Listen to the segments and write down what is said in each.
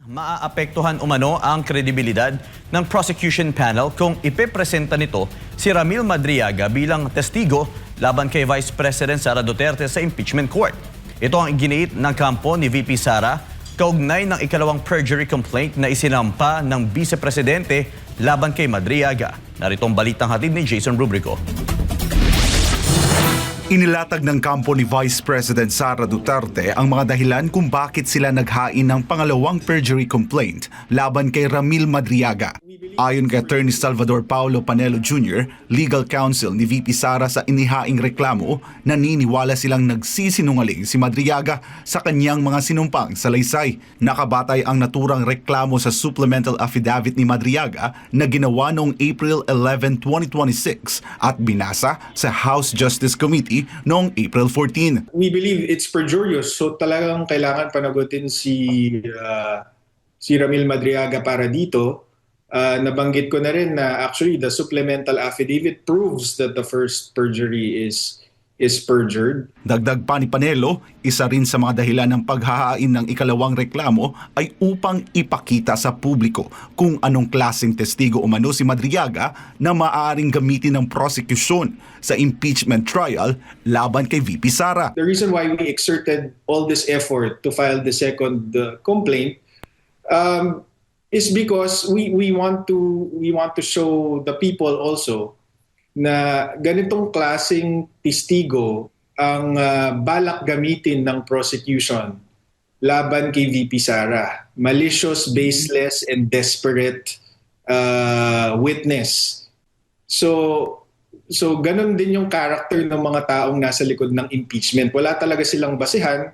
Maaapektuhan umano ang kredibilidad ng prosecution panel kung ipepresenta nito si Ramil Madriaga bilang testigo laban kay Vice President Sara Duterte sa impeachment court. Ito ang iginiit ng kampo ni VP Sara kaugnay ng ikalawang perjury complaint na isinampa ng Vice Presidente laban kay Madriaga. Narito ang balitang hatid ni Jason Rubrico. Inilatag ng kampo ni Vice President Sara Duterte ang mga dahilan kung bakit sila naghain ng pangalawang perjury complaint laban kay Ramil Madriaga. Ayon kay Attorney Salvador Paulo Panelo Jr., legal counsel ni VP Sara sa inihaing reklamo, naniniwala silang nagsisinungaling si Madriaga sa kanyang mga sinumpang salaysay. Nakabatay ang naturang reklamo sa supplemental affidavit ni Madriaga na ginawa noong April 11, 2026 at binasa sa House Justice Committee noong April 14. We believe it's perjurious, so talagang kailangan panagutin si Ramil Madriaga para dito. Nabanggit ko na rin na actually the supplemental affidavit proves that the first perjury is perjured. Dagdag pa ni Panelo, isa rin sa mga dahilan ng paghahain ng ikalawang reklamo ay upang ipakita sa publiko kung anong klaseng testigo umano si Madriaga na maaaring gamitin ng prosecution sa impeachment trial laban kay VP Sara. The reason why we exerted all this effort to file the second complaint is because we want to show the people also na ganitong klaseng testigo ang balak gamitin ng prosecution laban kay VP Sara. Malicious, baseless, and desperate witness. So ganun din yung character ng mga taong nasa likod ng impeachment. Wala talaga silang basihan,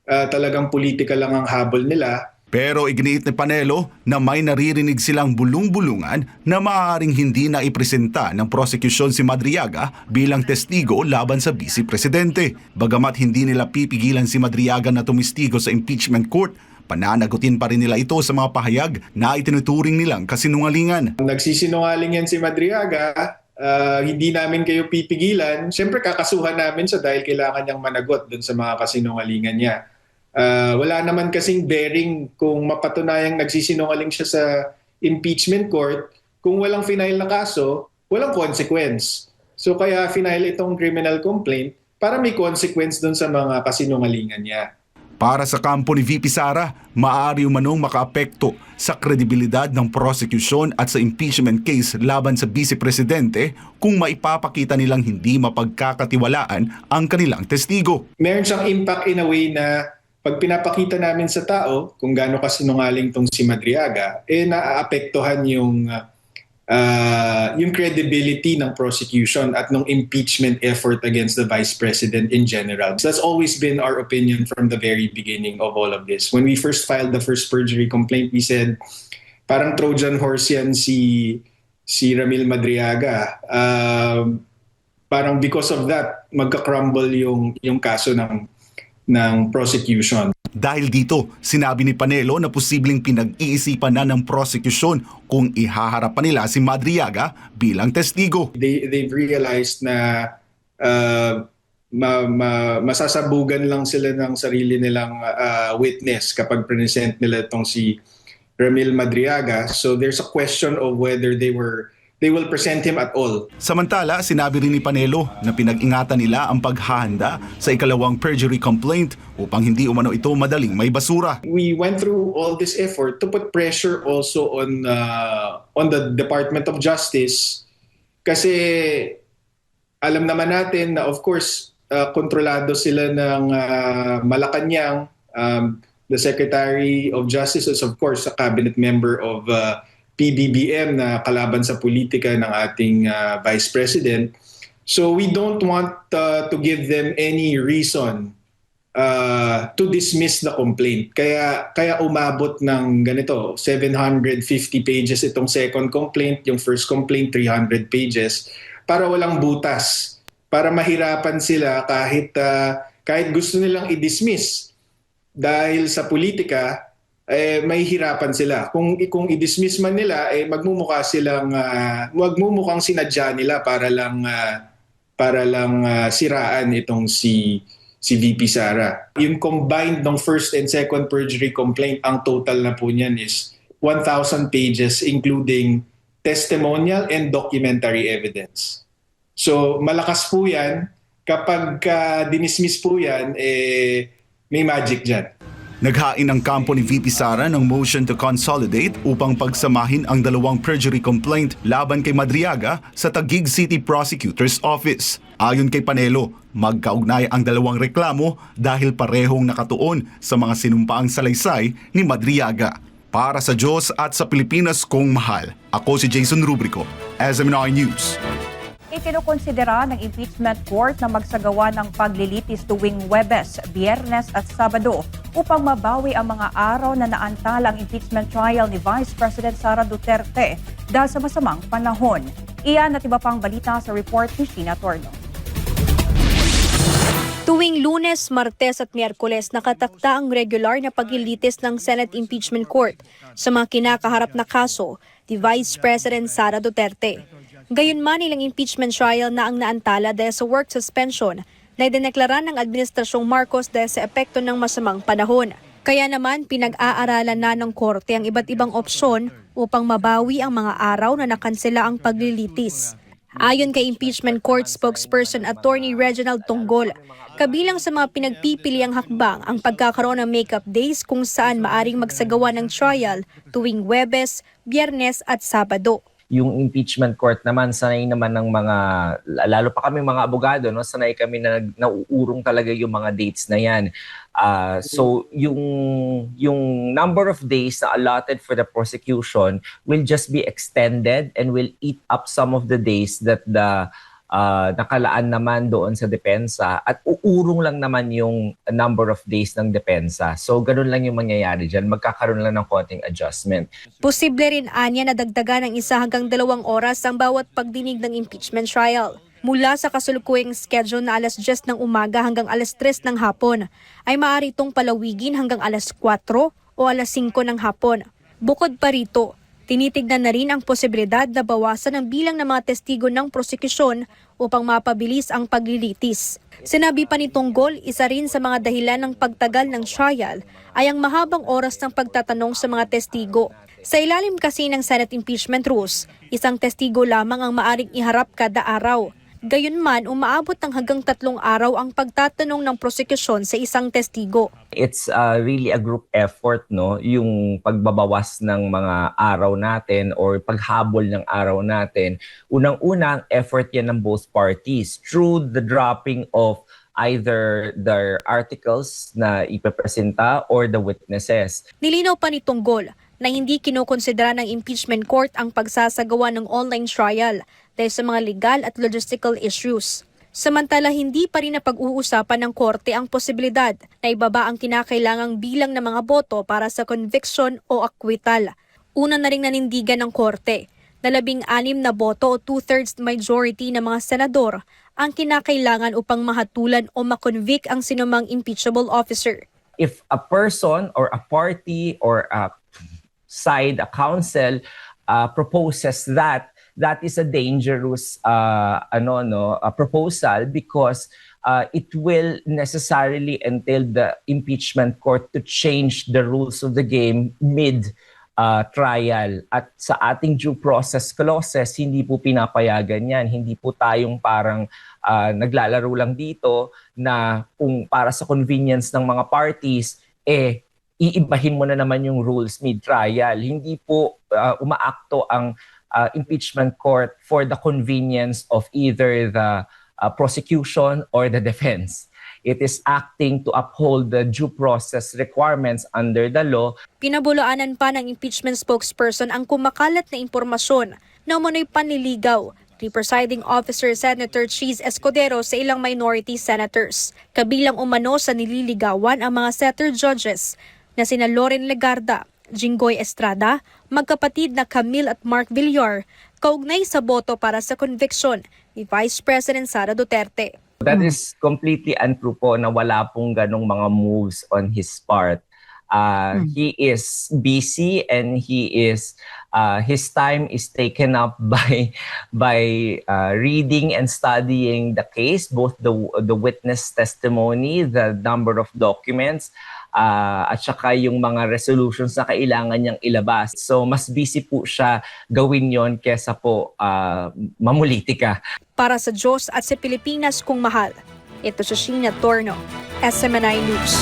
talagang politika lang ang habol nila. Pero iginiit ni Panelo na may naririnig silang bulung-bulungan na maaaring hindi na ipresenta ng prosecution si Madriaga bilang testigo laban sa Vice Presidente. Bagamat hindi nila pipigilan si Madriaga na tumistigo sa impeachment court, pananagutin pa rin nila ito sa mga pahayag na itinuturing nilang kasinungalingan. Nagsisinungaling yan si Madriaga, hindi namin kayo pipigilan. Siyempre kakasuhan namin siya dahil kailangan niyang managot dun sa mga kasinungalingan niya. Wala naman kasing bearing kung mapatunayang nagsisinungaling siya sa impeachment court. Kung walang final na kaso, walang consequence. So kaya final itong criminal complaint para may consequence dun sa mga kasinungalingan niya. Para sa kampo ni VP Sara, maaari umanong makaapekto sa kredibilidad ng prosecution at sa impeachment case laban sa Vice Presidente kung maipapakita nilang hindi mapagkakatiwalaan ang kanilang testigo. Meron siyang impact in a way na pag pinapakita namin sa tao kung gaano kasinungaling tong si Madriaga, naaapektuhan yung credibility ng prosecution at ng impeachment effort against the Vice President in general. So that's always been our opinion from the very beginning of all of this. When we first filed the first perjury complaint, we said parang Trojan horse yan si Ramil Madriaga. Parang because of that, magka-crumble yung kaso ng prosecution. Dahil dito, sinabi ni Panelo na posibleng pinag-iisipan na ng prosecution kung ihaharap pa nila si Madriaga bilang testigo. They've realized na masasabugan lang sila ng sarili nilang witness kapag present nila itong si Ramil Madriaga. So there's a question of whether they will present him at all. Samantala, sinabi rin ni Panelo na pinag-ingatan nila ang paghahanda sa ikalawang perjury complaint upang hindi umano ito madaling may basura. We went through all this effort to put pressure also on the Department of Justice kasi alam naman natin na of course kontrolado sila ng Malacanang. The Secretary of Justice is of course a cabinet member of PBBM na kalaban sa politika ng ating Vice President. So we don't want to give them any reason to dismiss the complaint. Kaya umabot ng ganito, 750 pages itong second complaint, yung first complaint 300 pages, para walang butas, para mahirapan sila kahit gusto nilang i-dismiss dahil sa politika, may hirapan sila. Kung i-dismiss man nila, magmumukhang sinadya nila para lang siraan itong si si VP Sara. Yung combined ng first and second perjury complaint, ang total na po niyan is 1,000 pages including testimonial and documentary evidence. So malakas po yan. Kapag dinismiss po yan, may magic dyan. Naghain ang kampo ni VP Sara ng motion to consolidate upang pagsamahin ang dalawang perjury complaint laban kay Madriaga sa Taguig City Prosecutor's Office. Ayon kay Panelo, magkaugnay ang dalawang reklamo dahil parehong nakatuon sa mga sinumpaang salaysay ni Madriaga. Para sa Diyos at sa Pilipinas kong mahal, ako si Jason Rubrico, SMNI News. Ikinukonsidera ng impeachment court na magsagawa ng paglilitis tuwing Huwebes, Biyernes at Sabado upang mabawi ang mga araw na naantala ang impeachment trial ni Vice President Sara Duterte dahil sa masamang panahon. Iyan at iba pang balita sa report ni Sheena Torno. Tuwing Lunes, Martes at Miyerkules nakatakda ang regular na paglilitis ng Senate Impeachment Court sa mga kinakaharap na kaso ni Vice President Sara Duterte. Gayunman, ilang impeachment trial na ang naantala dahil sa work suspension na idineklara ng Administrasyong Marcos dahil sa epekto ng masamang panahon. Kaya naman, pinag-aaralan na ng korte ang iba't ibang opsyon upang mabawi ang mga araw na nakansela ang paglilitis. Ayon kay Impeachment Court spokesperson Attorney Reginald Tonggol, kabilang sa mga pinagpipiliang hakbang ang pagkakaroon ng make-up days kung saan maaring magsagawa ng trial tuwing Huwebes, Biyernes at Sabado. Yung impeachment court naman, sanay naman ng mga, lalo pa kami mga abogado, no? Sanay kami na nauurong talaga yung mga dates na yan. So yung number of days na allotted for the prosecution will just be extended and will eat up some of the days that the nakalaan naman doon sa depensa at uurong lang naman yung number of days ng depensa. So ganun lang yung mangyayari dyan. Magkakaroon lang ng konting adjustment. Posible rin anya na dagdagan ng 1 hanggang 2 oras ang bawat pagdinig ng impeachment trial. Mula sa kasulukuyang schedule na alas 10 ng umaga hanggang alas 3 ng hapon, ay maaari itong palawigin hanggang alas 4 o alas 5 ng hapon. Bukod pa rito, tinitignan na rin ang posibilidad na bawasan ang bilang ng mga testigo ng prosekusyon upang mapabilis ang paglilitis. Sinabi pa ni Tonggol, isa rin sa mga dahilan ng pagtagal ng trial ay ang mahabang oras ng pagtatanong sa mga testigo. Sa ilalim kasi ng Senate impeachment rules, isang testigo lamang ang maaring iharap kada araw. Gayunman, umaabot ng hanggang 3 araw ang pagtatanong ng prosekusyon sa isang testigo. It's really a group effort, no? Yung pagbabawas ng mga araw natin or paghabol ng araw natin. Unang-unang effort yan ng both parties through the dropping of either their articles na ipepresenta or the witnesses. Nilinaw pa ni Tonggol na hindi kinukonsidera ng impeachment court ang pagsasagawa ng online trial dahil sa mga legal at logistical issues. Samantala, hindi pa rin napag-uusapan ng korte ang posibilidad na ibaba ang kinakailangang bilang ng mga boto para sa conviction o acquittal. Una na ring nanindigan ng korte na 16 na boto o 2/3 majority ng mga senador ang kinakailangan upang mahatulan o makonvict ang sinumang impeachable officer. If a person or a party or a side, a council proposes that is a dangerous proposal because it will necessarily entail the impeachment court to change the rules of the game mid-trial. At sa ating due process clauses, hindi po pinapayagan yan. Hindi po tayong parang naglalaro lang dito na kung para sa convenience ng mga parties, iibahin mo na naman yung rules mid-trial. Hindi po umaakto ang impeachment court for the convenience of either the prosecution or the defense. It is acting to uphold the due process requirements under the law. Pinabulaanan pa ng impeachment spokesperson ang kumakalat na impormasyon na umano'y panliligaw ni Presiding Officer Senator Cheese Escudero sa ilang minority senators. Kabilang umano sa nililigawan ang mga senator judges na sina Loren Legarda, Jinggoy Estrada, magkapatid na Camille at Mark Villar, kaugnay sa boto para sa conviction ni Vice President Sara Duterte. That is completely untrue po na wala pong ganong mga moves on his part. He is busy and his time is taken up by reading and studying the case, both the witness testimony, the number of documents, at saka yung mga resolutions na kailangan niyang ilabas. So mas busy po siya gawin yon kesa po mamulitika. Para sa Diyos at sa Pilipinas kung mahal. Ito si Sheena Torno, SMNI News.